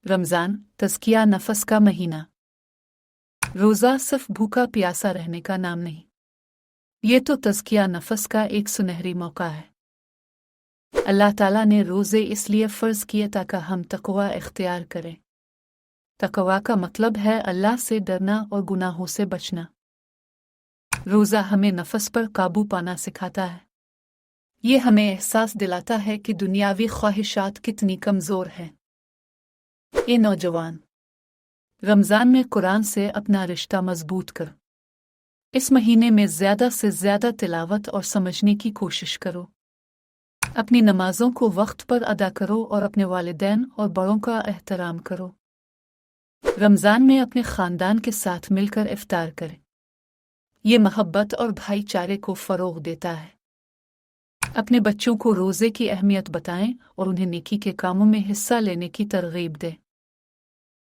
रमज़ान तज़किया नफ़स का महीना। रोज़ा सिर्फ भूखा प्यासा रहने का नाम नहीं, ये तो तज़किया नफ़स का एक सुनहरी मौका है। अल्लाह ताला ने रोज़े इसलिए फ़र्ज़ किए ताकि हम तक़वा इख्तियार करें। तक़वा का मतलब है अल्लाह से डरना और गुनाहों से बचना। रोज़ा हमें नफ़स पर काबू पाना सिखाता है। ये हमें एहसास दिलाता है कि दुनियावी ख्वाहिशात कितनी कमज़ोर हैं। ये नौजवान, रमज़ान में कुरान से अपना रिश्ता मजबूत कर। इस महीने में ज़्यादा से ज़्यादा तिलावत और समझने की कोशिश करो। अपनी नमाज़ों को वक्त पर अदा करो और अपने वालिदैन और बड़ों का एहतराम करो। रमज़ान में अपने ख़ानदान के साथ मिलकर इफ्तार करें। ये मोहब्बत और भाईचारे को फ़रोग़ देता है। अपने बच्चों को रोज़े की अहमियत बताएं और उन्हें नेकी के कामों में हिस्सा लेने की तरग़ीब दें।